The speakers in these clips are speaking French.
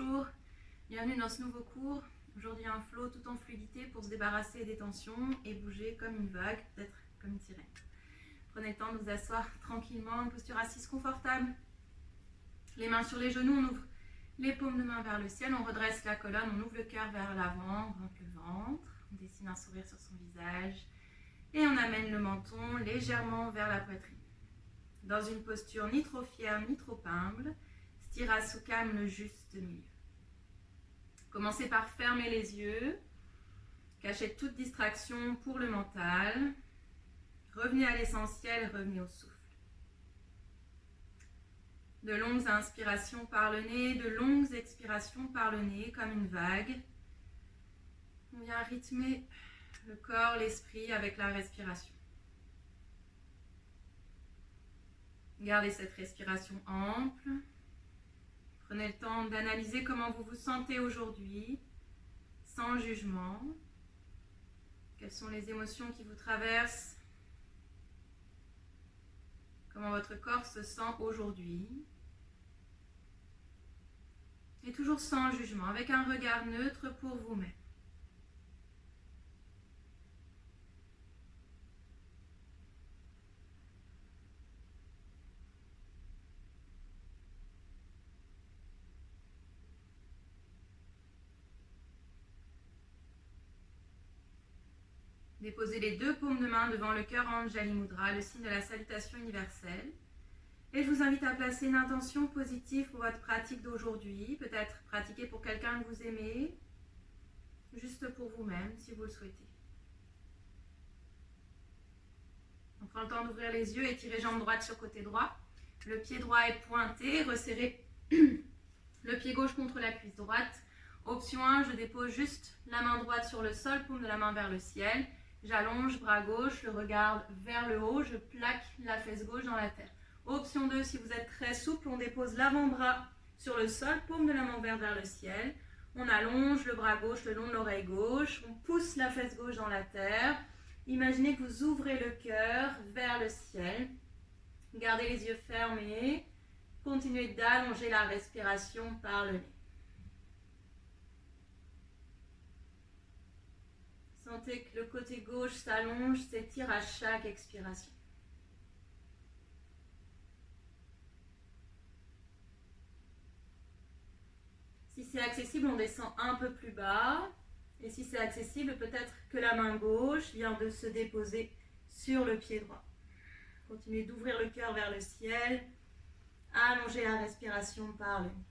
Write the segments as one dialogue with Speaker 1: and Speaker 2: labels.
Speaker 1: bonjour, bienvenue dans ce nouveau cours. Aujourd'hui un flow tout en fluidité pour se débarrasser des tensions et bouger comme une vague, peut-être comme une sirène. Prenez le temps de vous asseoir tranquillement, une posture assise confortable. Les mains sur les genoux, on ouvre les paumes de main vers le ciel, on redresse la colonne, on ouvre le cœur vers l'avant, on rentre le ventre, on dessine un sourire sur son visage et on amène le menton légèrement vers la poitrine. Dans une posture ni trop fière ni trop humble, Sthirasukha, le juste milieu. Commencez par fermer les yeux, cachez toute distraction pour le mental. Revenez à l'essentiel, revenez au souffle. De longues inspirations par le nez, de longues expirations par le nez, comme une vague. On vient rythmer le corps, l'esprit avec la respiration. Gardez cette respiration ample. Prenez le temps d'analyser comment vous vous sentez aujourd'hui, sans jugement. Quelles sont les émotions qui vous traversent? Comment votre corps se sent aujourd'hui? Et toujours sans jugement, avec un regard neutre pour vous-même. Déposez les deux paumes de main devant le cœur en Anjali Mudra, le signe de la salutation universelle. Et je vous invite à placer une intention positive pour votre pratique d'aujourd'hui. Peut-être pratiquer pour quelqu'un que vous aimez, juste pour vous-même si vous le souhaitez. On prend le temps d'ouvrir les yeux, étirez jambe droite sur côté droit. Le pied droit est pointé, resserrez le pied gauche contre la cuisse droite. Option 1, je dépose juste la main droite sur le sol, paume de la main vers le ciel. J'allonge bras gauche, le regard vers le haut, je plaque la fesse gauche dans la terre. Option 2, si vous êtes très souple, on dépose l'avant-bras sur le sol, paume de la main vers le ciel. On allonge le bras gauche le long de l'oreille gauche, on pousse la fesse gauche dans la terre. Imaginez que vous ouvrez le cœur vers le ciel. Gardez les yeux fermés. Continuez d'allonger la respiration par le nez. Sentez que le côté gauche s'allonge, s'étire à chaque expiration. Si c'est accessible, on descend un peu plus bas. Et si c'est accessible, peut-être que la main gauche vient de se déposer sur le pied droit. Continuez d'ouvrir le cœur vers le ciel. Allongez la respiration par le nez.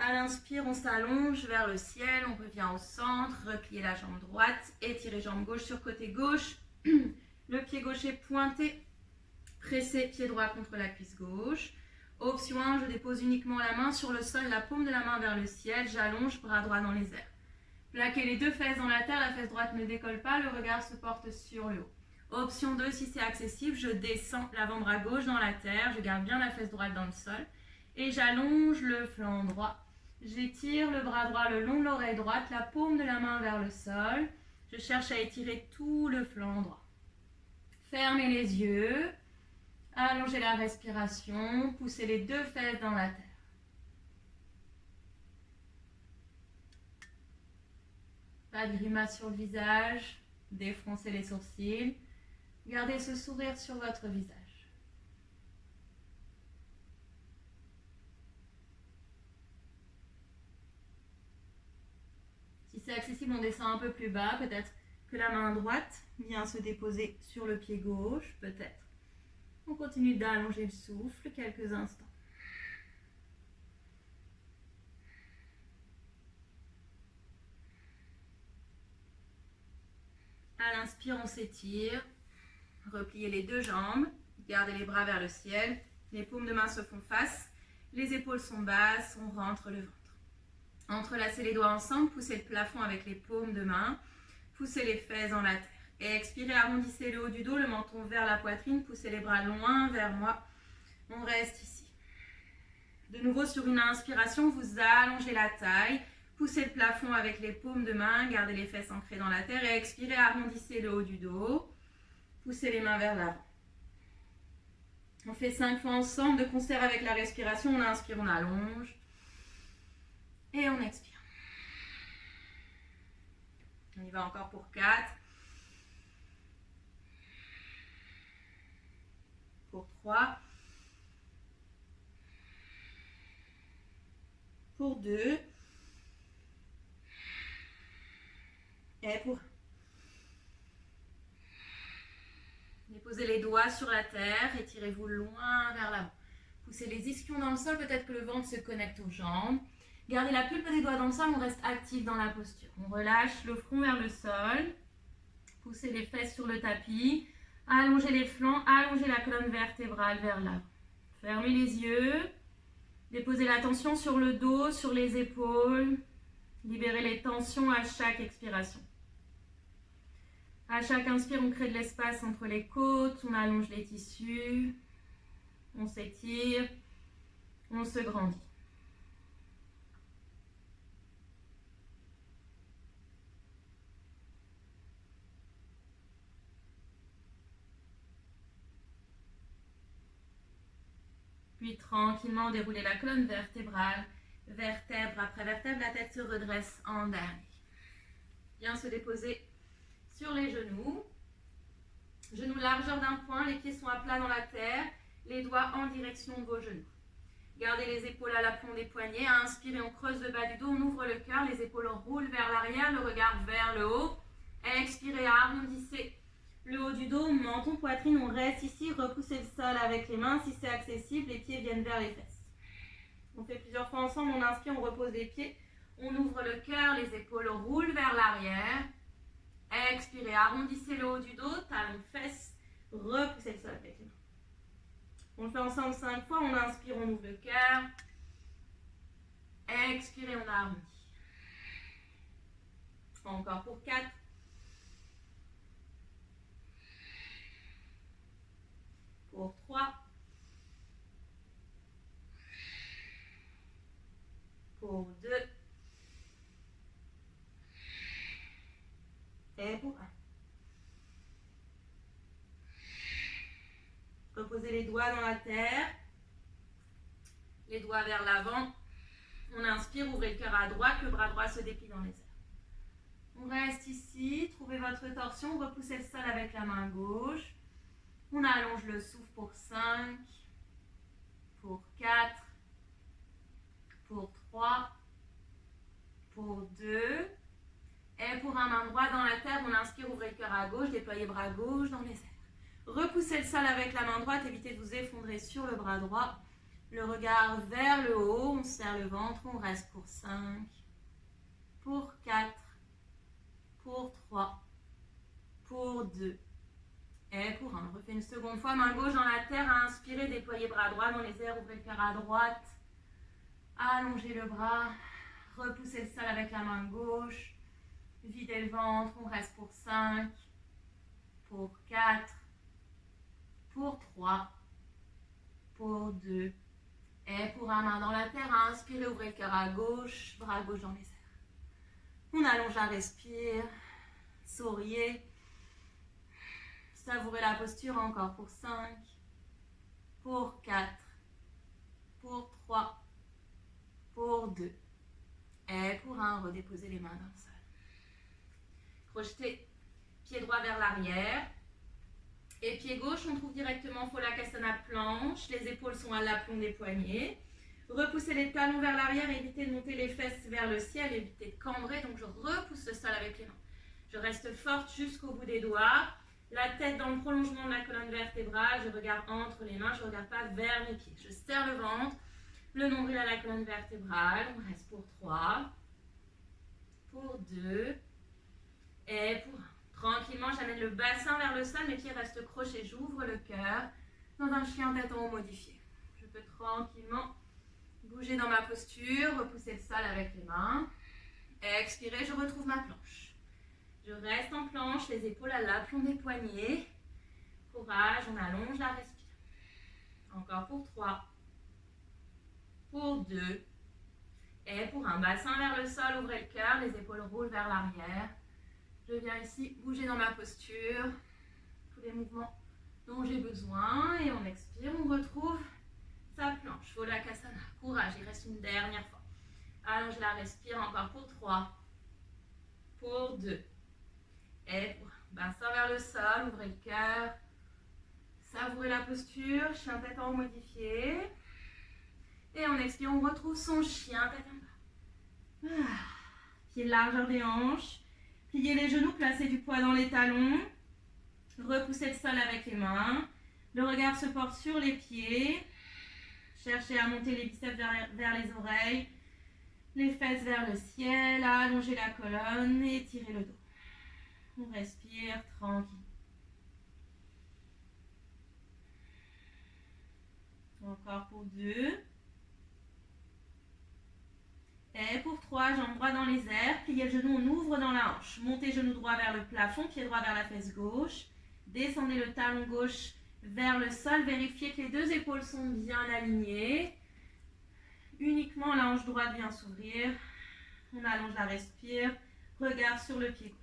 Speaker 1: À l'inspire, on s'allonge vers le ciel, on revient au centre, repliez la jambe droite, étirez jambe gauche sur côté gauche. Le pied gauche est pointé, pressez pied droit contre la cuisse gauche. Option 1, je dépose uniquement la main sur le sol, la paume de la main vers le ciel, j'allonge, bras droit dans les airs. Plaquez les deux fesses dans la terre, la fesse droite ne décolle pas, le regard se porte sur le haut. Option 2, si c'est accessible, je descends l'avant-bras gauche dans la terre, je garde bien la fesse droite dans le sol et j'allonge le flanc droit. J'étire le bras droit le long de l'oreille droite, la paume de la main vers le sol. Je cherche à étirer tout le flanc droit. Fermez les yeux. Allongez la respiration. Poussez les deux fesses dans la terre. Pas de grimace sur le visage. Défroncez les sourcils. Gardez ce sourire sur votre visage. Si c'est accessible, on descend un peu plus bas. Peut-être que la main droite vient se déposer sur le pied gauche. Peut-être. On continue d'allonger le souffle quelques instants. À l'inspire, on s'étire. Repliez les deux jambes. Gardez les bras vers le ciel. Les paumes de main se font face. Les épaules sont basses. On rentre le ventre. Entrelacez les doigts ensemble, poussez le plafond avec les paumes de main, poussez les fesses dans la terre. Et expirez, arrondissez le haut du dos, le menton vers la poitrine, poussez les bras loin vers moi. On reste ici. De nouveau, sur une inspiration, vous allongez la taille, poussez le plafond avec les paumes de main, gardez les fesses ancrées dans la terre et expirez, arrondissez le haut du dos, poussez les mains vers l'avant. On fait 5 fois ensemble, de concert avec la respiration. On inspire, on allonge. Et on expire. On y va encore pour 4. Pour 3. Pour 2. Et pour 1. Déposez les doigts sur la terre, étirez-vous loin vers l'avant. Poussez les ischions dans le sol, peut-être que le ventre se connecte aux jambes. Gardez la pulpe des doigts dans le sol, on reste actif dans la posture. On relâche le front vers le sol. Poussez les fesses sur le tapis. Allongez les flancs, allongez la colonne vertébrale vers l'avant. Fermez les yeux. Déposez la tension sur le dos, sur les épaules. Libérez les tensions à chaque expiration. À chaque inspire, on crée de l'espace entre les côtes, on allonge les tissus, on s'étire, on se grandit. Puis tranquillement, déroulez la colonne vertébrale, vertèbre après vertèbre, la tête se redresse en dernier. Bien se déposer sur les genoux. Genoux largeur d'un point, les pieds sont à plat dans la terre, les doigts en direction de vos genoux. Gardez les épaules à l'aplomb des poignets. À inspirer, on creuse le bas du dos, on ouvre le cœur, les épaules roulent vers l'arrière, le regard vers le haut. Expirez, arrondissez le haut du dos, menton, poitrine, on reste ici, repoussez le sol avec les mains. Si c'est accessible, les pieds viennent vers les fesses. On fait plusieurs fois ensemble, on inspire, on repose les pieds, on ouvre le cœur, les épaules roulent vers l'arrière. Expirez, arrondissez le haut du dos, talons, fesses, repoussez le sol avec les mains. On le fait ensemble 5 fois, on inspire, on ouvre le cœur. Expirez, on arrondit. Encore pour 4. Pour 3. Pour 2. Et pour 1. Reposez les doigts dans la terre. Les doigts vers l'avant. On inspire, ouvrez le cœur à droite, le bras droit se déplie dans les airs. On reste ici, trouvez votre torsion, repoussez le sol avec la main gauche. On allonge le souffle pour 5, pour 4, pour 3, pour 2. Et pour un main droite dans la terre, on inspire, ouvrez le cœur à gauche, déployez bras gauche dans les airs. Repoussez le sol avec la main droite, évitez de vous effondrer sur le bras droit. Le regard vers le haut, on serre le ventre, on reste pour 5, pour 4, pour 3, pour 2 et pour 1. On refait une seconde fois, main gauche dans la terre, à inspirer, déployez bras droit dans les airs, ouvrez le cœur à droite, allongez le bras, repoussez le sol avec la main gauche, videz le ventre, on reste pour 5, pour 4, pour 3, pour 2 et pour un main dans la terre, à inspirer, ouvrez le cœur à gauche, bras gauche dans les airs. On allonge la respire, souriez, savourez la posture encore pour 5, pour 4, pour 3, pour 2 et pour 1, redéposez les mains dans le sol. Crochetez, pied droit vers l'arrière. Et pied gauche, on trouve directement Pholakasana planche. Les épaules sont à l'aplomb des poignets. Repoussez les talons vers l'arrière, évitez de monter les fesses vers le ciel, évitez de cambrer. Donc je repousse le sol avec les mains. Je reste forte jusqu'au bout des doigts. La tête dans le prolongement de la colonne vertébrale. Je regarde entre les mains, je ne regarde pas vers mes pieds. Je serre le ventre, le nombril à la colonne vertébrale. On reste pour 3, pour 2 et pour 1. Tranquillement, j'amène le bassin vers le sol, mes pieds restent crochés, j'ouvre le cœur dans un chien tête en haut modifié. Je peux tranquillement bouger dans ma posture, repousser le sol avec les mains. Expirez, je retrouve ma planche. Je reste en planche, les épaules à l'aplomb des poignets. Courage, on allonge la respiration. Encore pour 3, pour 2 et pour 1. Bassin vers le sol, ouvrez le cœur, les épaules roulent vers l'arrière. Je viens ici bouger dans ma posture, tous les mouvements dont j'ai besoin. Et on expire, on retrouve sa planche. Volakasana. Courage, il reste une dernière fois. Allonge la respire encore pour 3, pour 2. Et pour bassin vers le sol, ouvrez le cœur. Savourez la posture, chien tête en haut modifié. Et on expire, on retrouve son chien tête en bas. Pied de largeur des hanches. Pliez les genoux, placez du poids dans les talons. Repoussez le sol avec les mains. Le regard se porte sur les pieds. Cherchez à monter les biceps vers les oreilles. Les fesses vers le ciel. Allongez la colonne et étirez le dos. On respire tranquille. Encore pour 2. Et pour 3, jambes droites dans les airs. Pliez le genou, on ouvre dans la hanche. Montez genou droit vers le plafond, pied droit vers la fesse gauche. Descendez le talon gauche vers le sol. Vérifiez que les deux épaules sont bien alignées. Uniquement la hanche droite vient s'ouvrir. On allonge la respire. Regard sur le pied gauche.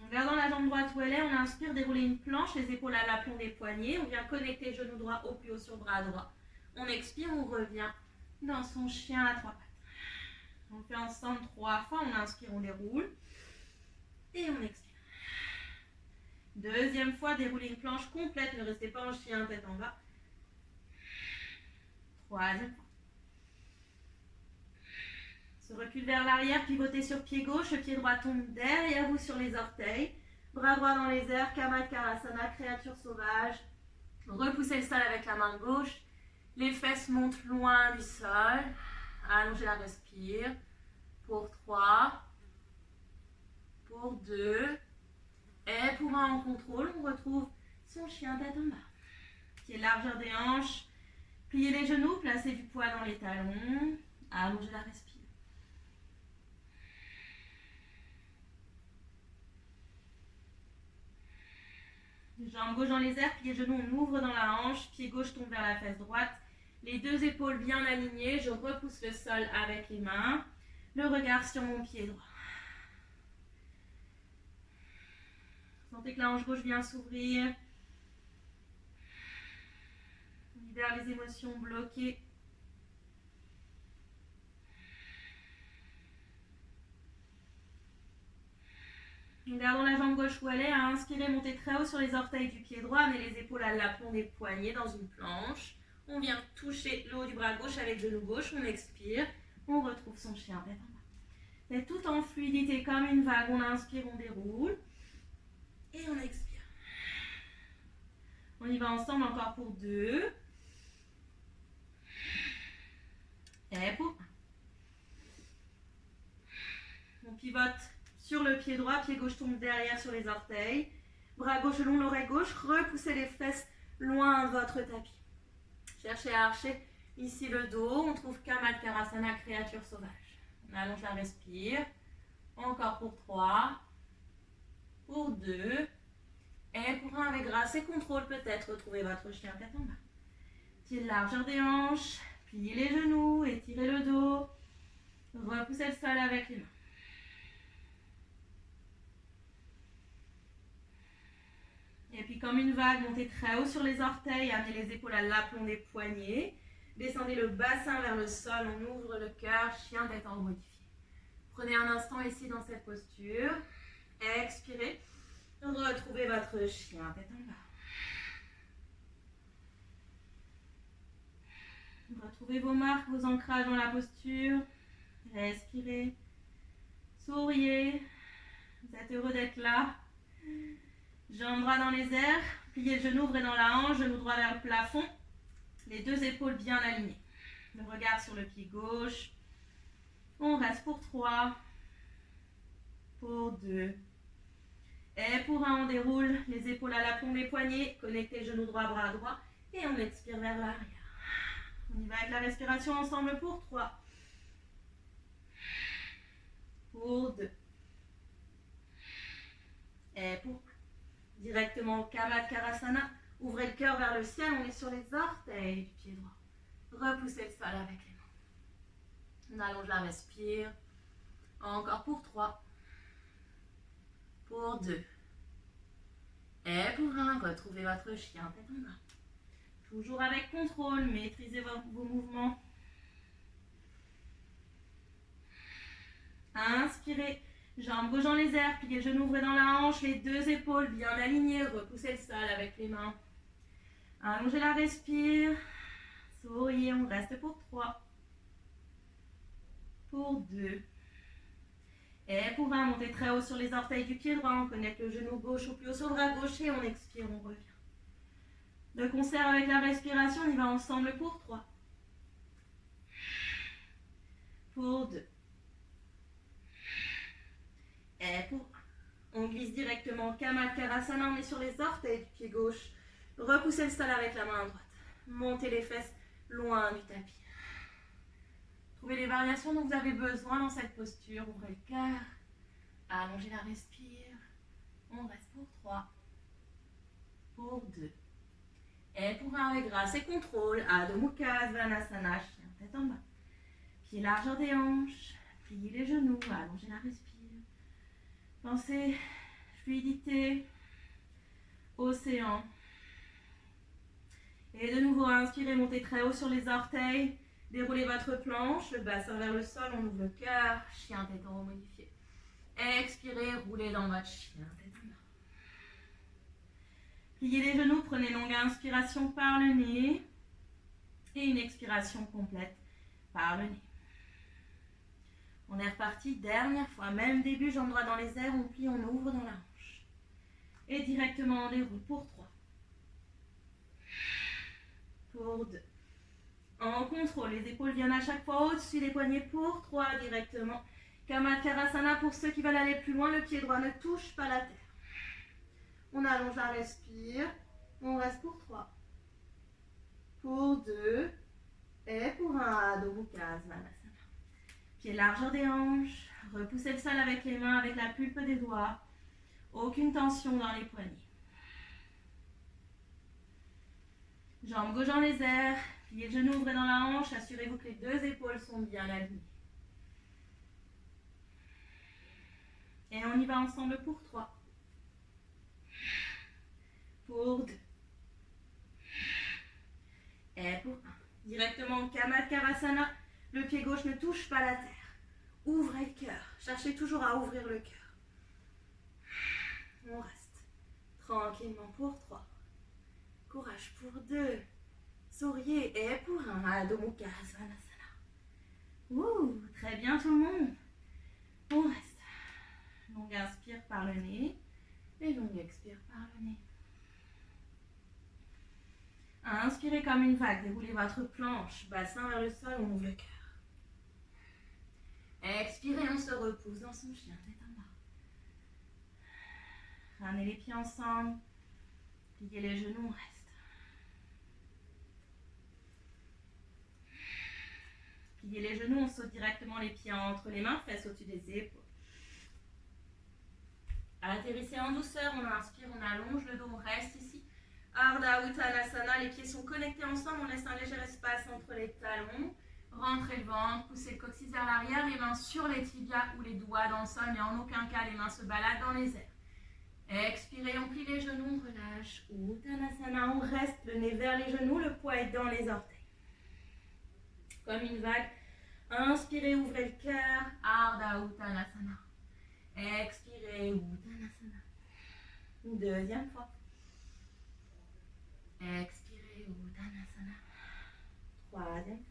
Speaker 1: En gardant la jambe droite où elle est, on inspire, dérouler une planche, les épaules à l'aplomb des poignets. On vient connecter genou droit au plus haut sur bras droit. On expire, on revient dans son chien à 3 pattes. On le fait ensemble 3 fois. On inspire, on déroule. Et on expire. Deuxième fois, déroulez une planche complète. Ne restez pas en chien, tête en bas. Troisième fois. Se recule vers l'arrière, pivotez sur pied gauche, le pied droit tombe derrière vous sur les orteils. Bras droit dans les airs, Kamatkarasana, créature sauvage. Repoussez le sol avec la main gauche. Les fesses montent loin du sol. Allongez la respire. Pour 3. Pour 2. Et pour 1 en contrôle, on retrouve son chien tête en bas. Pied largeur des hanches. Pliez les genoux, placez du poids dans les talons. Allongez la respire. Jambe gauche dans les airs, pied genou, on ouvre dans la hanche, pied gauche tombe vers la fesse droite. Les deux épaules bien alignées, je repousse le sol avec les mains. Le regard sur mon pied droit. Sentez que la hanche gauche vient s'ouvrir. On libère les émotions bloquées. Gardons la jambe gauche où elle est. Inspirez, montez très haut sur les orteils du pied droit. Amenez les épaules à l'aplomb des poignets dans une planche. On vient toucher le haut du bras gauche avec genou gauche. On expire. On retrouve son chien tête en bas. C'est tout en fluidité comme une vague. On inspire, on déroule. Et on expire. On y va ensemble encore pour 2. Et pour 1. On pivote sur le pied droit, pied gauche tombe derrière sur les orteils. Bras gauche long l'oreille gauche, repoussez les fesses loin de votre tapis. Cherchez à archer ici le dos, on trouve Kamatkarasana, créature sauvage. On allonge la respire. Encore pour 3. Pour 2. Et pour 1 avec grâce et contrôle peut-être, retrouvez votre chien tête en bas. Pied de largeur des hanches, pliez les genoux, étirez le dos. Repoussez le sol avec les mains. Et puis comme une vague, montez très haut sur les orteils, amenez les épaules à l'aplomb des poignets. Descendez le bassin vers le sol, on ouvre le cœur, chien tête en haut modifié. Prenez un instant ici dans cette posture. Expirez. Retrouvez votre chien tête en bas. Retrouvez vos marques, vos ancrages dans la posture. Respirez. Souriez. Vous êtes heureux d'être là. Jambes droit dans les airs, pliez le genou, ouvrez dans la hanche, genou droit vers le plafond. Les deux épaules bien alignées. Le regard sur le pied gauche. On reste pour 3. Pour 2. Et pour 1, on déroule les épaules à l'aplomb des poignets. Connectez genou droit, bras droit. Et on expire vers l'arrière. On y va avec la respiration ensemble pour 3. Pour 2. Et pour 1. Directement au Kamatkarasana. Ouvrez le cœur vers le ciel. On est sur les orteils du pied droit. Repoussez le sol avec les mains. On allonge la respire. Encore pour 3. Pour 2. Et pour 1, retrouvez votre chien tête en bas. Toujours avec contrôle, maîtrisez vos mouvements. Inspirez, jambes gauche dans les airs, pliez genoux, ouvrez dans la hanche, les deux épaules bien alignées, repoussez le sol avec les mains. Allongez la respire, souriez, on reste pour 3. Pour 2. Et pour 1, montez très haut sur les orteils du pied droit, on connecte le genou gauche au plus haut sur le bras gauche et on expire, on revient. De concert avec la respiration, on y va ensemble pour 3. Pour 2. Et pour 1. On glisse directement Kamakkarasana, on est sur les orteils du pied gauche. Repoussez le sol avec la main droite. Montez les fesses loin du tapis. Trouvez les variations dont vous avez besoin dans cette posture. Ouvrez le cœur. Allongez la respire. On reste pour 3. Pour 2. Et pour 1, avec grâce et contrôle, Adho Mukha Svanasana, chien tête en bas. Pieds largeur des hanches. Pliez les genoux. Allongez la respire. Pensez fluidité, océan. Et de nouveau, inspirez, montez très haut sur les orteils. Déroulez votre planche, le bassin vers le sol, on ouvre le cœur, chien tête en haut modifié. Expirez, roulez dans votre chien tête en bas. Pliez les genoux, prenez longue inspiration par le nez. Et une expiration complète par le nez. On est reparti, dernière fois, même début, jambes droites dans les airs, on plie, on ouvre dans la hanche. Et directement on déroule pour 3. Pour 2. En contrôle, les épaules viennent à chaque fois au-dessus des poignets pour 3 directement. Kamakkarasana pour ceux qui veulent aller plus loin, le pied droit ne touche pas la terre. On allonge la respire, on reste pour 3. Pour 2. Et pour 1, Adho Mukha Svanasana. Pieds largeur des hanches, repoussez le sol avec les mains, avec la pulpe des doigts. Aucune tension dans les poignets. Jambes gauche dans les airs, pliez le genou, ouvrez dans la hanche, assurez-vous que les deux épaules sont bien alignées. Et on y va ensemble pour 3. Pour 2. Et pour 1. Directement Kamakkarasana, le pied gauche ne touche pas la terre. Ouvrez le cœur, cherchez toujours à ouvrir le cœur. On reste tranquillement pour 3. Courage pour 2. Souriez et pour 1. Adho Mukha Svanasana. Ouh, très bien tout le monde. On reste. Longue inspire par le nez et longue expire par le nez. Inspirez comme une vague, déroulez votre planche, bassin vers le sol, on ouvre le cœur. Expirez, on se repousse dans son chien tête en bas. Ramenez les pieds ensemble, pliez les genoux, on reste. Pliez les genoux, on saute directement les pieds entre les mains, fesses au-dessus des épaules. Atterrissez en douceur, on inspire, on allonge le dos, on reste ici. Ardha Uttanasana, les pieds sont connectés ensemble, on laisse un léger espace entre les talons. Rentrez le ventre, poussez le coccyx vers l'arrière, les mains sur les tibias ou les doigts dans le sol, mais en aucun cas les mains se baladent dans les airs. Expirez, on plie les genoux, on relâche. Uttanasana, on reste, le nez vers les genoux, le poids est dans les orteils. Comme une vague. Inspirez, ouvrez le cœur. Ardha Uttanasana. Expirez, Uttanasana. Une deuxième fois. Expirez, Uttanasana. Troisième fois.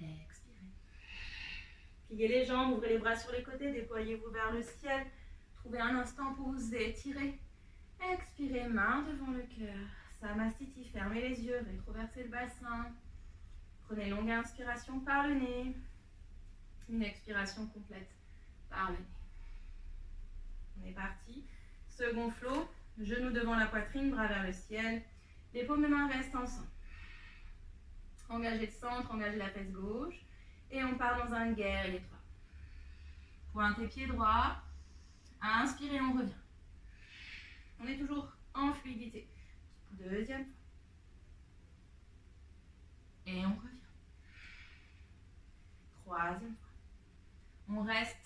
Speaker 1: Expirez. Pliez les jambes, ouvrez les bras sur les côtés, déployez-vous vers le ciel. Trouvez un instant pour vous étirer. Expirez, main devant le cœur. Samastiti, fermez les yeux, rétroversez le bassin. Prenez longue inspiration par le nez. Une expiration complète par le nez. On est parti. Second flow. Genoux devant la poitrine, bras vers le ciel. Les paumes de main restent ensemble. Engagez le centre, engagez la fesse gauche. Et on part dans un guerre étroit. Pointez pied droit. Inspirez, on revient. On est toujours en fluidité. Deuxième fois. Et on revient. Troisième fois. On reste.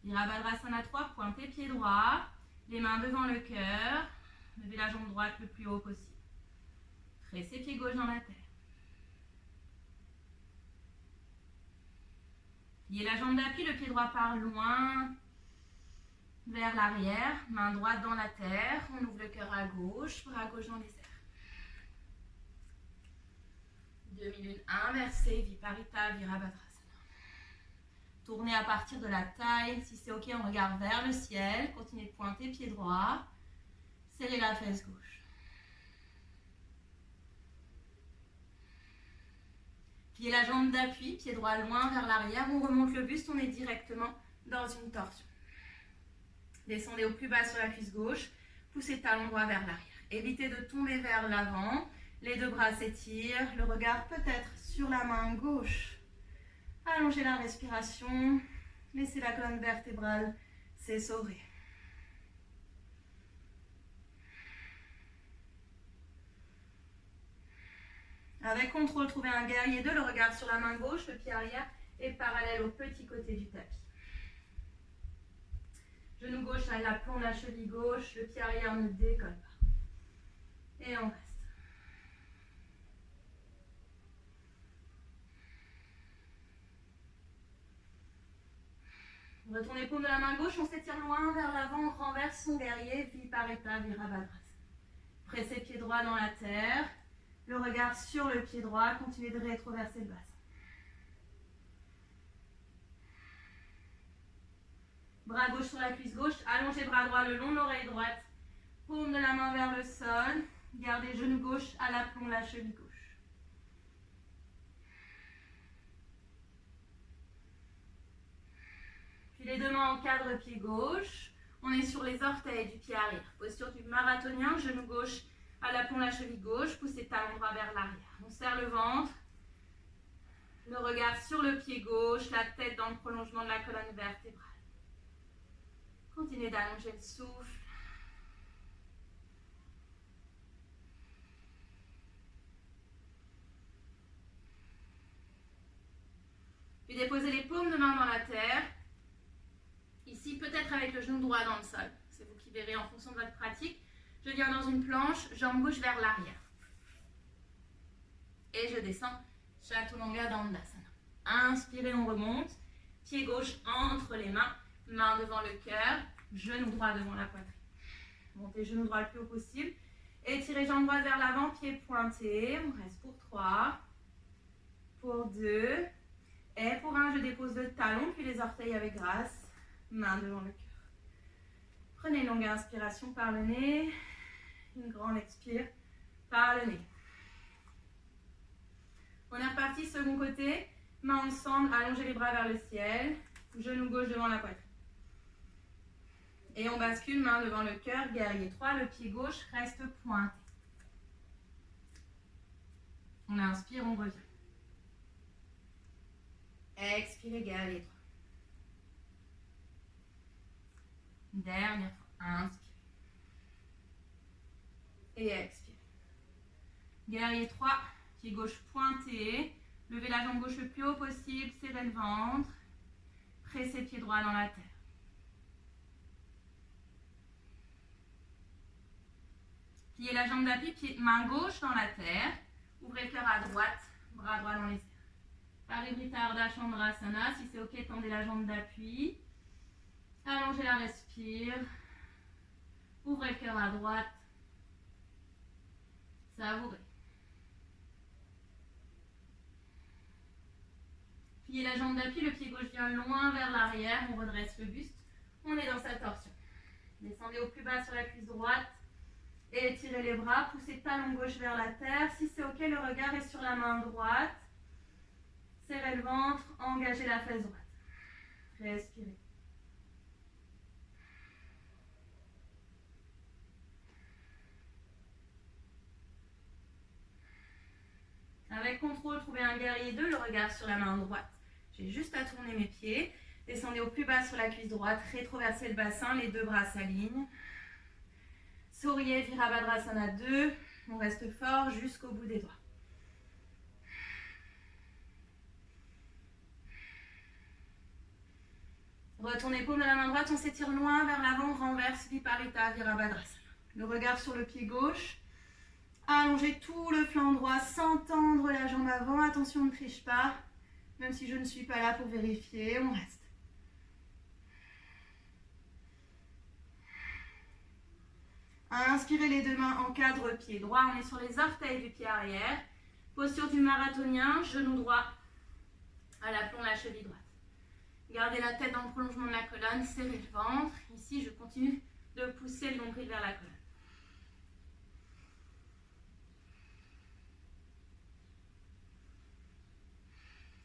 Speaker 1: Virabhadrasana 3, pointez pied droit. Les mains devant le cœur. Levez la jambe droite le plus haut possible. Pressez pied gauche dans la terre. Pliez la jambe d'appui, le pied droit part loin vers l'arrière. Main droite dans la terre. On ouvre le cœur à gauche, bras gauche dans les airs. 2 minutes inversées, Viparita, Virabhadrasana. Tournez à partir de la taille. Si c'est ok, on regarde vers le ciel. Continuez de pointer pied droit. Serrez la fesse gauche. Pliez la jambe d'appui, pied droit loin vers l'arrière. On remonte le buste, on est directement dans une torsion. Descendez au plus bas sur la cuisse gauche. Poussez talon droit vers l'arrière. Évitez de tomber vers l'avant. Les deux bras s'étirent. Le regard peut-être sur la main gauche. Allongez la respiration. Laissez la colonne vertébrale s'essorer. Avec contrôle, trouvez un guerrier 2, le regard sur la main gauche, le pied arrière est parallèle au petit côté du tapis. Genou gauche à l'aplomb de la cheville gauche, le pied arrière ne décolle pas. Et on reste. Retournez paume de la main gauche, on s'étire loin vers l'avant, on renverse son guerrier, Viparita, Virabhadrasana. Pressez pied droit dans la terre. Le regard sur le pied droit, continuez de rétroverser le bassin. Bras gauche sur la cuisse gauche, allongez bras droit le long de l'oreille droite. Paume de la main vers le sol. Gardez genou gauche à l'aplomb de la cheville gauche. Puis les deux mains encadrent pied gauche. On est sur les orteils du pied arrière. Posture du marathonien, genou gauche à l'aplomb de la cheville gauche, poussez talon droit vers l'arrière. On serre le ventre, le regard sur le pied gauche, la tête dans le prolongement de la colonne vertébrale. Continuez d'allonger le souffle. Puis déposez les paumes de main dans la terre. Ici, peut-être avec le genou droit dans le sol. C'est vous qui verrez en fonction de votre pratique. Je viens dans une planche, jambe gauche vers l'arrière. Et je descends Chaturanga Dandasana. Inspirez, on remonte. Pied gauche entre les mains, main devant le cœur, genou droit devant la poitrine. Montez genou droit le plus haut possible. Étirez jambe droite vers l'avant, pied pointé. On reste pour 3, pour 2. Et pour 1, je dépose le talon, puis les orteils avec grâce. Main devant le cœur. Prenez une longue inspiration par le nez. Une grande expire par le nez. On est reparti, second côté. Mains ensemble, allongez les bras vers le ciel. Genou gauche devant la poitrine. Et on bascule, main devant le cœur, guerrier 3. Le pied gauche reste pointé. On inspire, on revient. Expirez, guerrier 3. Dernière fois, inspire. Et expire. Guerrier 3, pied gauche pointé. Levez la jambe gauche le plus haut possible, serrez le ventre. Pressez pied droit dans la terre. Pliez la jambe d'appui, main gauche dans la terre. Ouvrez le cœur à droite, bras droit dans les airs. Parivrtta Ardha Chandrasana, si c'est ok, tendez la jambe d'appui. Allongez la respire. Ouvrez le cœur à droite. Savourez. Pliez la jambe d'appui, le pied gauche vient loin vers l'arrière. On redresse le buste. On est dans sa torsion. Descendez au plus bas sur la cuisse droite. Et étirez les bras. Poussez talon gauche vers la terre. Si c'est ok, le regard est sur la main droite. Serrez le ventre. Engagez la fesse droite. Respirez. Avec contrôle, trouvez un guerrier 2, le regard sur la main droite. J'ai juste à tourner mes pieds. Descendez au plus bas sur la cuisse droite, rétroversez le bassin, les deux bras s'alignent. Souriez, Virabhadrasana 2. On reste fort jusqu'au bout des doigts. Retournez paume de la main droite, on s'étire loin vers l'avant, renverse, Viparita, Virabhadrasana. Le regard sur le pied gauche. Allongez tout le flanc droit sans tendre la jambe avant. Attention, on ne triche pas. Même si je ne suis pas là pour vérifier, on reste. Inspirez les deux mains, encadre pied droit. On est sur les orteils du pied arrière. Posture du marathonien, genou droit à l'aplomb, la cheville droite. Gardez la tête dans le prolongement de la colonne, serrez le ventre. Ici, je continue de pousser le nombril vers la colonne.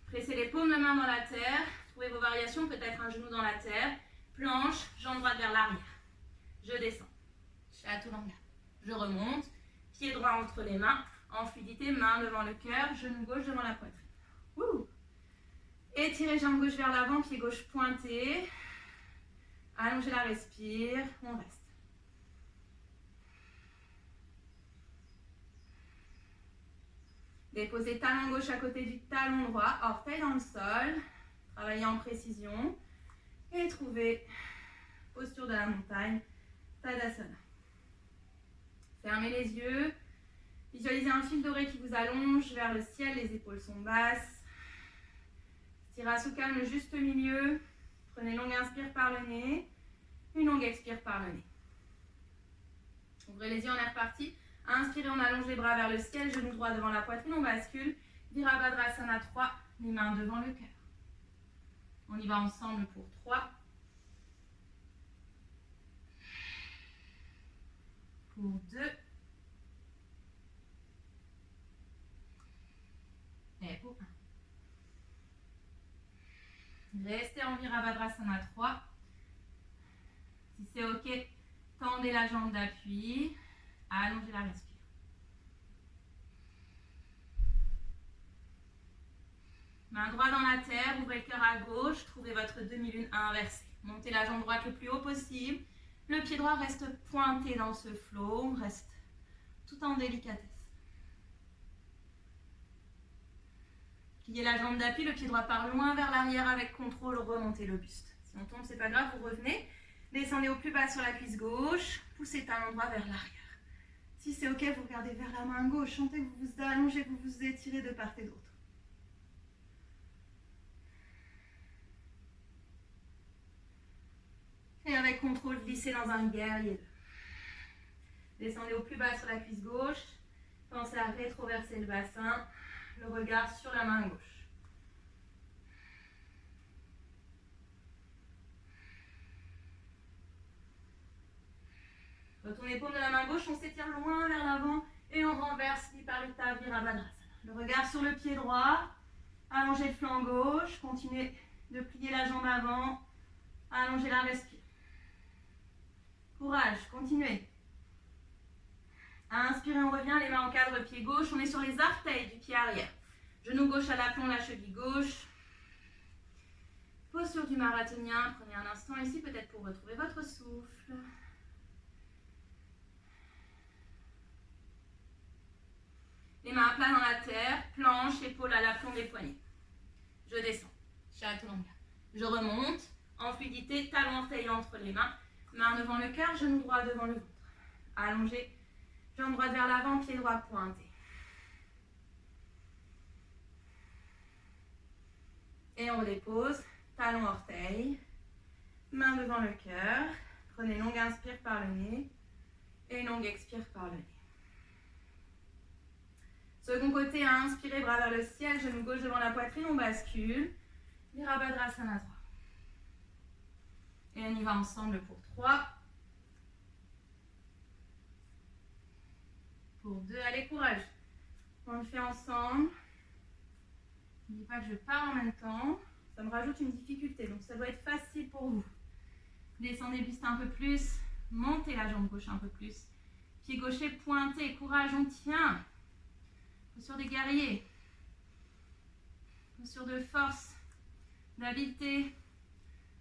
Speaker 1: Pressez les paumes de main dans la terre. Trouvez vos variations, peut-être un genou dans la terre. Planche, jambe droite vers l'arrière. Je descends. Chaturanga. Je remonte. Pied droit entre les mains. En fluidité, main devant le cœur. Genou gauche devant la poitrine. Ouh. Étirez jambe gauche vers l'avant, pied gauche pointé. Allongez la respire. On reste. Déposez talon gauche à côté du talon droit, orteil dans le sol. Travaillez en précision. Et trouvez posture de la montagne, Tadasana. Fermez les yeux. Visualisez un fil doré qui vous allonge vers le ciel. Les épaules sont basses. Sthirasukha, le juste milieu. Prenez une longue inspire par le nez. Une longue expire par le nez. Ouvrez les yeux, on est reparti. Inspirez, on allonge les bras vers le ciel, genou droit devant la poitrine, on bascule. Virabhadrasana 3, les mains devant le cœur. On y va ensemble pour 3. Pour 2. Et pour 1. Restez en Virabhadrasana 3. Si c'est OK, tendez la jambe d'appui. Allongez la respire. Main droite dans la terre, ouvrez le cœur à gauche, trouvez votre demi-lune inversée. Montez la jambe droite le plus haut possible. Le pied droit reste pointé dans ce flow, on reste tout en délicatesse. Pliez la jambe d'appui, le pied droit part loin vers l'arrière avec contrôle, remontez le buste. Si on tombe, c'est pas grave, vous revenez. Descendez au plus bas sur la cuisse gauche, poussez talon droit vers l'arrière. Si c'est OK, vous regardez vers la main gauche, sentez que vous vous allongez, vous vous étirez de part et d'autre. Et avec contrôle, glissez dans un guerrier 2. Descendez au plus bas sur la cuisse gauche. Pensez à rétroverser le bassin, le regard sur la main gauche. Retournez paume de la main gauche, on s'étire loin vers l'avant et on renverse Viparita Virabhadrasana. Le regard sur le pied droit, allongez le flanc gauche, continuez de plier la jambe avant, allongez la respire. Courage, continuez. Inspirez, on revient, les mains encadrent pied gauche, on est sur les orteils du pied arrière. Genou gauche à l'aplomb, la cheville gauche. Posture du marathonien, prenez un instant ici peut-être pour retrouver votre souffle. Les mains à plat dans la terre, planche, épaule à l'aplomb des poignets. Je descends, Chaturanga. Je remonte, en fluidité, talon orteil entre les mains. Main devant le cœur, genou droit devant le ventre. Allongez, jambe droite vers l'avant, pied droit pointé. Et on redépose, talon orteil, main devant le cœur. Prenez longue inspire par le nez et longue expire par le nez. Second côté, à inspirer, bras vers le ciel, genou gauche devant la poitrine, on bascule. Virabhadrasana 3. Et on y va ensemble pour 3. Pour 2, allez, courage. On le fait ensemble. N'oubliez pas que je parle en même temps. Ça me rajoute une difficulté, donc ça doit être facile pour vous. Descendez buste un peu plus. Montez la jambe gauche un peu plus. Pied gaucher pointé, courage, on tient. Posture des guerriers. Posture de force, d'habileté,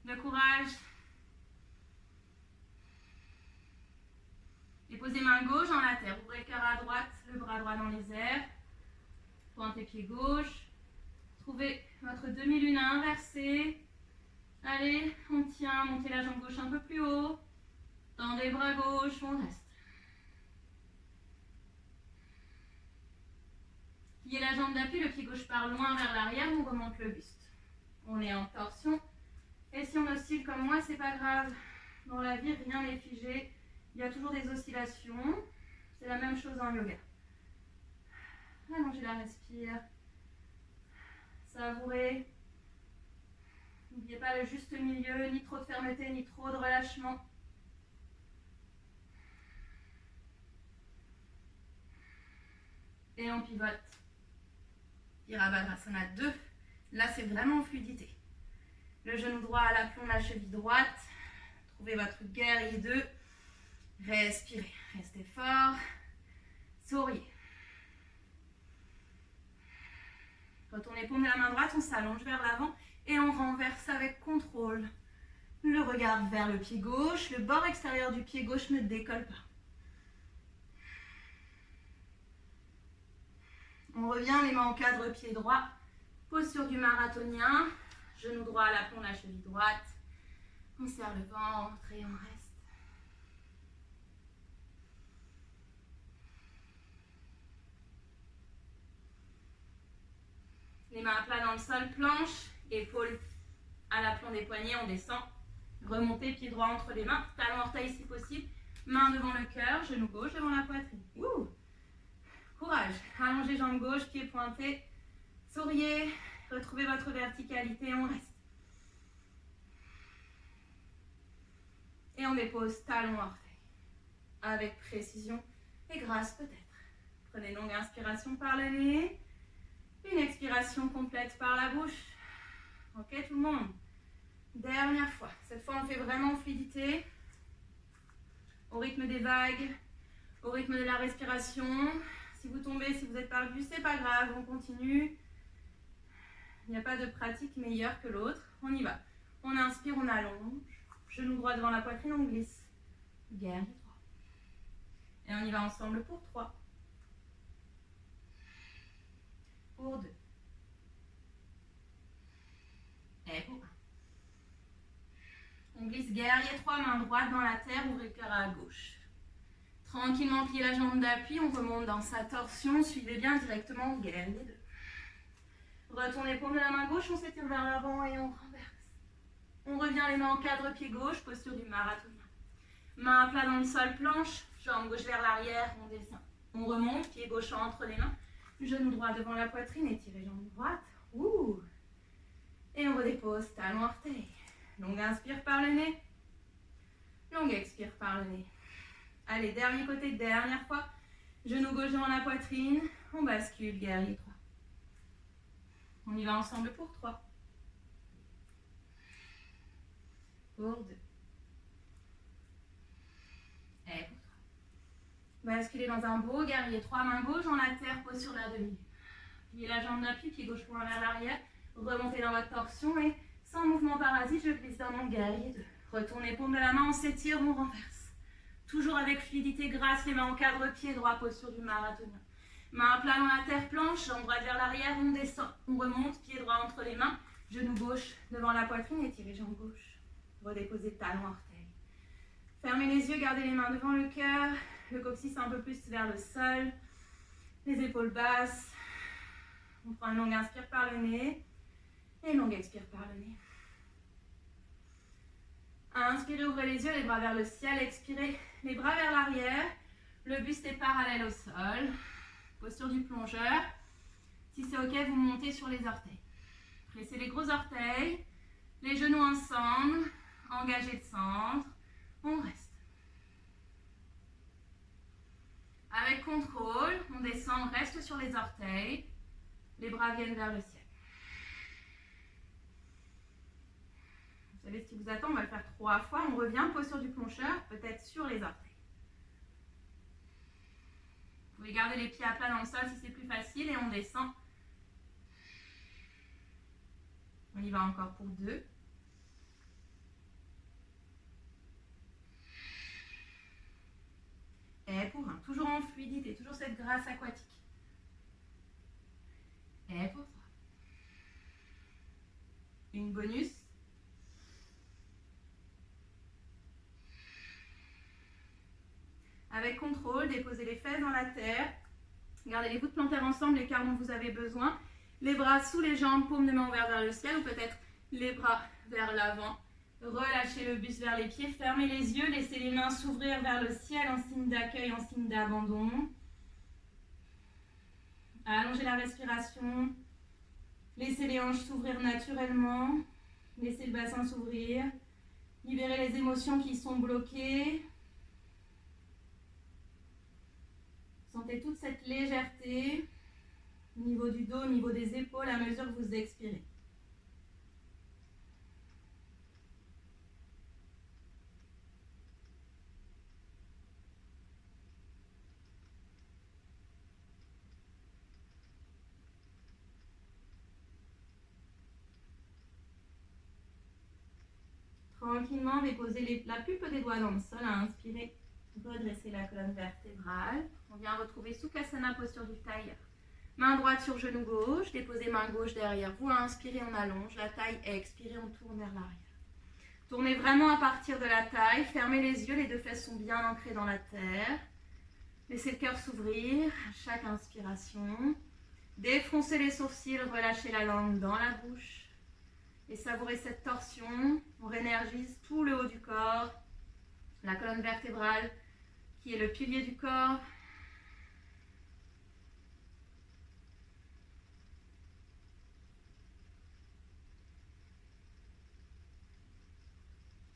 Speaker 1: de courage. Déposez main gauche dans la terre. Ouvrez le cœur à droite, le bras droit dans les airs. Pointez pied gauche. Trouvez votre demi-lune inversée. Allez, on tient, montez la jambe gauche un peu plus haut. Tendez les bras gauche, on reste. Pliez la jambe d'appui, le pied gauche part loin vers l'arrière, on remonte le buste. On est en torsion. Et si on oscille comme moi, c'est pas grave. Dans la vie, rien n'est figé. Il y a toujours des oscillations. C'est la même chose en yoga. Allongez la respire. Savourez. N'oubliez pas le juste milieu, ni trop de fermeté, ni trop de relâchement. Et on pivote. Virabhadrasana 2. Là, c'est vraiment en fluidité. Le genou droit à l'aplomb, la cheville droite. Trouvez votre guerrier 2. Respirez. Restez fort. Souriez. Retournez paume de la main droite, on s'allonge vers l'avant et on renverse avec contrôle. Le regard vers le pied gauche. Le bord extérieur du pied gauche ne décolle pas. On revient, les mains en cadre, pied droit. Posture du marathonien. Genou droit à l'aplomb, la cheville droite. On serre le ventre et on reste. Les mains à plat dans le sol, planche, épaules à l'aplomb des poignets, on descend. Remontez, pied droit entre les mains, talon orteil si possible. Main devant le cœur, genou gauche devant la poitrine. Ouh. Courage. Allongez jambe gauche, pied pointé. Souriez. Retrouvez votre verticalité, on reste. Et on dépose talon orteil. Avec précision et grâce peut-être. Prenez une longue inspiration par le nez. Une expiration complète par la bouche. Ok tout le monde. Dernière fois. Cette fois on fait vraiment en fluidité. Au rythme des vagues. Au rythme de la respiration. Si vous tombez, si vous êtes perdu, c'est pas grave, on continue. Il n'y a pas de pratique meilleure que l'autre. On y va. On inspire, on allonge. Genou droit devant la poitrine, on glisse. Guerrier 3. Et on y va ensemble pour 3. Pour 2. Et pour 1. On glisse guerrier 3, main droite dans la terre, ouvrez le cœur à gauche. Tranquillement, pliez la jambe d'appui, on remonte dans sa torsion. Suivez bien directement guerrier 2. Retournez paume de la main gauche, on s'étire vers l'avant et on renverse. On revient les mains en cadre, pied gauche, posture du marathonien. Main à plat dans le sol, planche, jambe gauche vers l'arrière, on descend. On remonte, pied gauche entre les mains, genou droit devant la poitrine, étirez jambe droite. Ouh. Et on redépose, talon orteil. Longue inspire par le nez. Longue expire par le nez. Allez, dernier côté, dernière fois. Genou gauche devant la poitrine. On bascule, guerrier 3. On y va ensemble pour 3. Pour 2. Et pour 3. Basculez dans un beau guerrier 3, main gauche dans la terre, pose sur la demi. Pliez la jambe d'appui, pied gauche point vers l'arrière. Remontez dans votre torsion et sans mouvement parasite, je glisse dans mon guerrier 2. Retournez paume de la main, on s'étire, on renverse. Toujours avec fluidité, grâce, les mains en cadre, pied droit, posture du marathonien. Main à plat dans la terre, planche, jambe droite vers l'arrière, on descend. On remonte, pied droit entre les mains, genou gauche devant la poitrine, étirez jambe gauche. Redéposez talon orteil. Fermez les yeux, gardez les mains devant le cœur, le coccyx un peu plus vers le sol, les épaules basses. On prend une longue inspire par le nez et une longue expire par le nez. Inspirez, ouvrez les yeux, les bras vers le ciel. Expirez, les bras vers l'arrière. Le buste est parallèle au sol. Posture du plongeur. Si c'est ok, vous montez sur les orteils. Pressez les gros orteils. Les genoux ensemble. Engagez le centre. On reste. Avec contrôle, on descend, on reste sur les orteils. Les bras viennent vers le ciel. Vous savez ce qui vous attend, on va le faire 3 fois. On revient, posture du plongeur, peut-être sur les orteils. Vous pouvez garder les pieds à plat dans le sol si c'est plus facile et on descend. On y va encore pour 2. Et pour 1. Toujours en fluidité, toujours cette grâce aquatique. Et pour 3. Une bonus. épaules, déposez les fesses dans la terre. Gardez les coudes plantaires ensemble, l'écart dont vous avez besoin. Les bras sous les jambes, paume de main ouverte vers le ciel ou peut-être les bras vers l'avant. Relâchez le buste vers les pieds, fermez les yeux, laissez les mains s'ouvrir vers le ciel en signe d'accueil, en signe d'abandon. Allongez la respiration. Laissez les hanches s'ouvrir naturellement. Laissez le bassin s'ouvrir. Libérez les émotions qui sont bloquées. Sentez toute cette légèreté au niveau du dos, au niveau des épaules à mesure que vous expirez. Tranquillement, déposez la pulpe des doigts dans le sol, à inspirer, redressez la colonne vertébrale. On vient retrouver Sukhasana, posture du tailleur. Main droite sur genou gauche, déposez main gauche derrière vous, inspirez, on allonge la taille, expirez, on tourne vers l'arrière. Tournez vraiment à partir de la taille, fermez les yeux, les deux fesses sont bien ancrées dans la terre. Laissez le cœur s'ouvrir à chaque inspiration. Défroncez les sourcils, relâchez la langue dans la bouche. Et savourez cette torsion. On réénergise tout le haut du corps, la colonne vertébrale qui est le pilier du corps.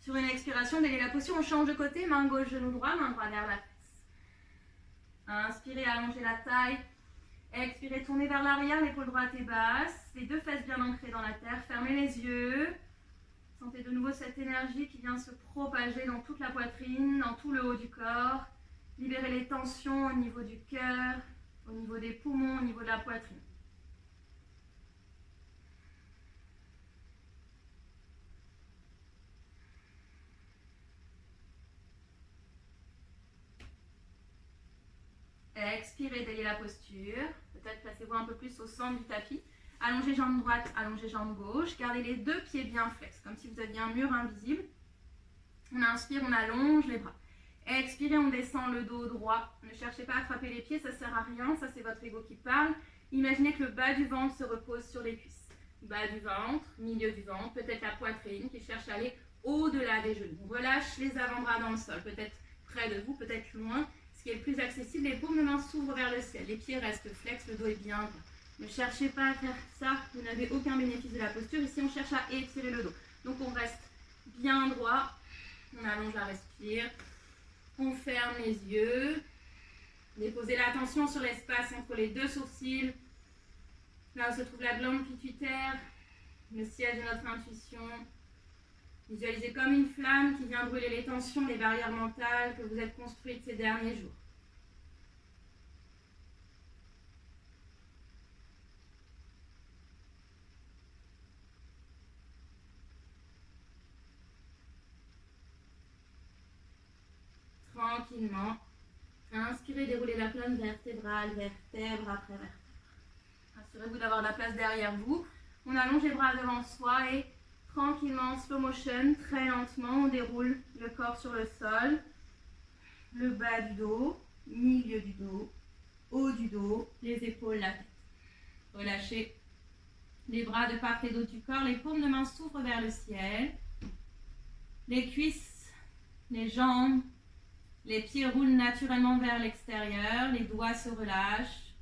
Speaker 1: Sur une expiration, dès la posture, on change de côté, main gauche, genou droit, main droite derrière la fesse. Inspirez, allongez la taille. Expirez, tournez vers l'arrière, l'épaule droite est basse. Les deux fesses bien ancrées dans la terre. Fermez les yeux. Sentez de nouveau cette énergie qui vient se propager dans toute la poitrine, dans tout le haut du corps. Libérez les tensions au niveau du cœur, au niveau des poumons, au niveau de la poitrine. Expirez, déliez la posture. Peut-être placez-vous un peu plus au centre du tapis. Allongez jambe droite, allongez jambe gauche. Gardez les deux pieds bien flex, comme si vous aviez un mur invisible. On inspire, on allonge les bras. Expirez, on descend le dos droit. Ne cherchez pas à attraper les pieds, ça ne sert à rien. Ça, c'est votre ego qui parle. Imaginez que le bas du ventre se repose sur les cuisses. Bas du ventre, milieu du ventre, peut-être la poitrine qui cherche à aller au-delà des genoux. On relâche les avant-bras dans le sol, peut-être près de vous, peut-être loin. Ce qui est le plus accessible, les paumes de main s'ouvrent vers le ciel. Les pieds restent flex, le dos est bien droit. Ne cherchez pas à faire ça, vous n'avez aucun bénéfice de la posture. Ici, on cherche à étirer le dos. Donc, on reste bien droit. On allonge la respire. On ferme les yeux. Déposez l'attention sur l'espace entre les deux sourcils. Là où se trouve la glande pituitaire, le siège de notre intuition. Visualisez comme une flamme qui vient brûler les tensions, les barrières mentales que vous êtes construites ces derniers jours. Tranquillement, inspirez, déroulez la colonne vertébrale, vertèbre après vertèbre. Assurez-vous d'avoir de la place derrière vous. On allonge les bras devant soi et tranquillement, slow motion, très lentement, on déroule le corps sur le sol. Le bas du dos, milieu du dos, haut du dos, les épaules, la tête. Relâchez les bras de part et d'autre du corps, les paumes de main s'ouvrent vers le ciel. Les cuisses, les jambes, les pieds roulent naturellement vers l'extérieur, les doigts se relâchent,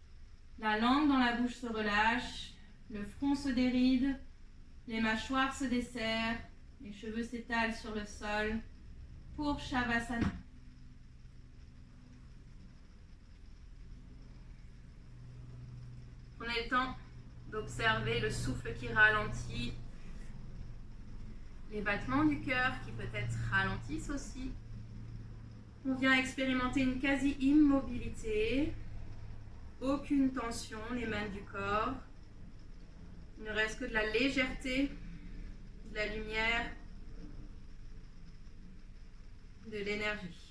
Speaker 1: la langue dans la bouche se relâche, le front se déride, les mâchoires se desserrent, les cheveux s'étalent sur le sol pour Shavasana. Prenez le temps d'observer le souffle qui ralentit, les battements du cœur qui peut-être ralentissent aussi. On vient expérimenter une quasi-immobilité, aucune tension n'émane du corps. Il ne reste que de la légèreté, de la lumière, de l'énergie.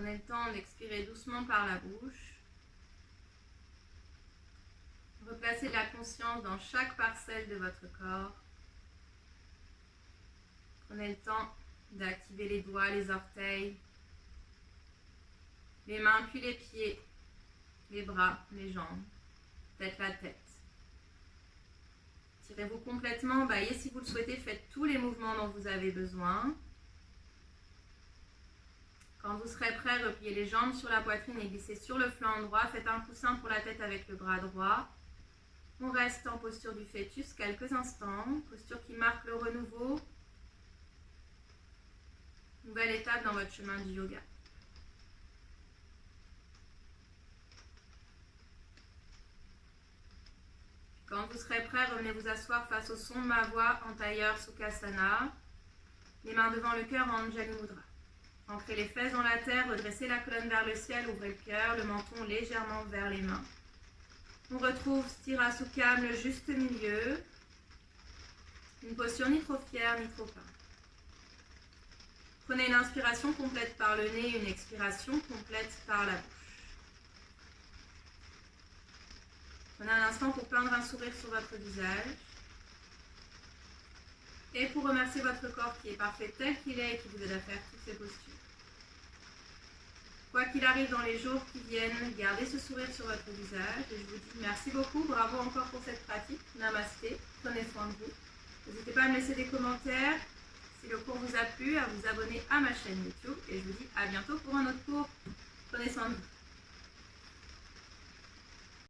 Speaker 1: Prenez le temps d'expirer doucement par la bouche. Replacez de la conscience dans chaque parcelle de votre corps. Prenez le temps d'activer les doigts, les orteils, les mains puis les pieds, les bras, les jambes, peut-être la tête. Tirez-vous complètement, baillez si vous le souhaitez, faites tous les mouvements dont vous avez besoin. Quand vous serez prêt, repliez les jambes sur la poitrine et glissez sur le flanc droit. Faites un coussin pour la tête avec le bras droit. On reste en posture du fœtus quelques instants, posture qui marque le renouveau. Nouvelle étape dans votre chemin du yoga. Quand vous serez prêt, revenez vous asseoir face au son de ma voix en tailleur Sukhasana. Les mains devant le cœur en Anjali Mudra. Ancrez les fesses dans la terre, redressez la colonne vers le ciel, ouvrez le cœur, le menton légèrement vers les mains. On retrouve Sthira-Sukham, le juste milieu. Une posture ni trop fière ni trop humble. Prenez une inspiration complète par le nez, une expiration complète par la bouche. Prenez un instant pour peindre un sourire sur votre visage. Et pour remercier votre corps qui est parfait tel qu'il est et qui vous aide à faire toutes ces postures. Quoi qu'il arrive dans les jours qui viennent, gardez ce sourire sur votre visage. Et je vous dis merci beaucoup, bravo encore pour cette pratique. Namasté, prenez soin de vous. N'hésitez pas à me laisser des commentaires si le cours vous a plu, à vous abonner à ma chaîne YouTube. Et je vous dis à bientôt pour un autre cours. Prenez soin de vous.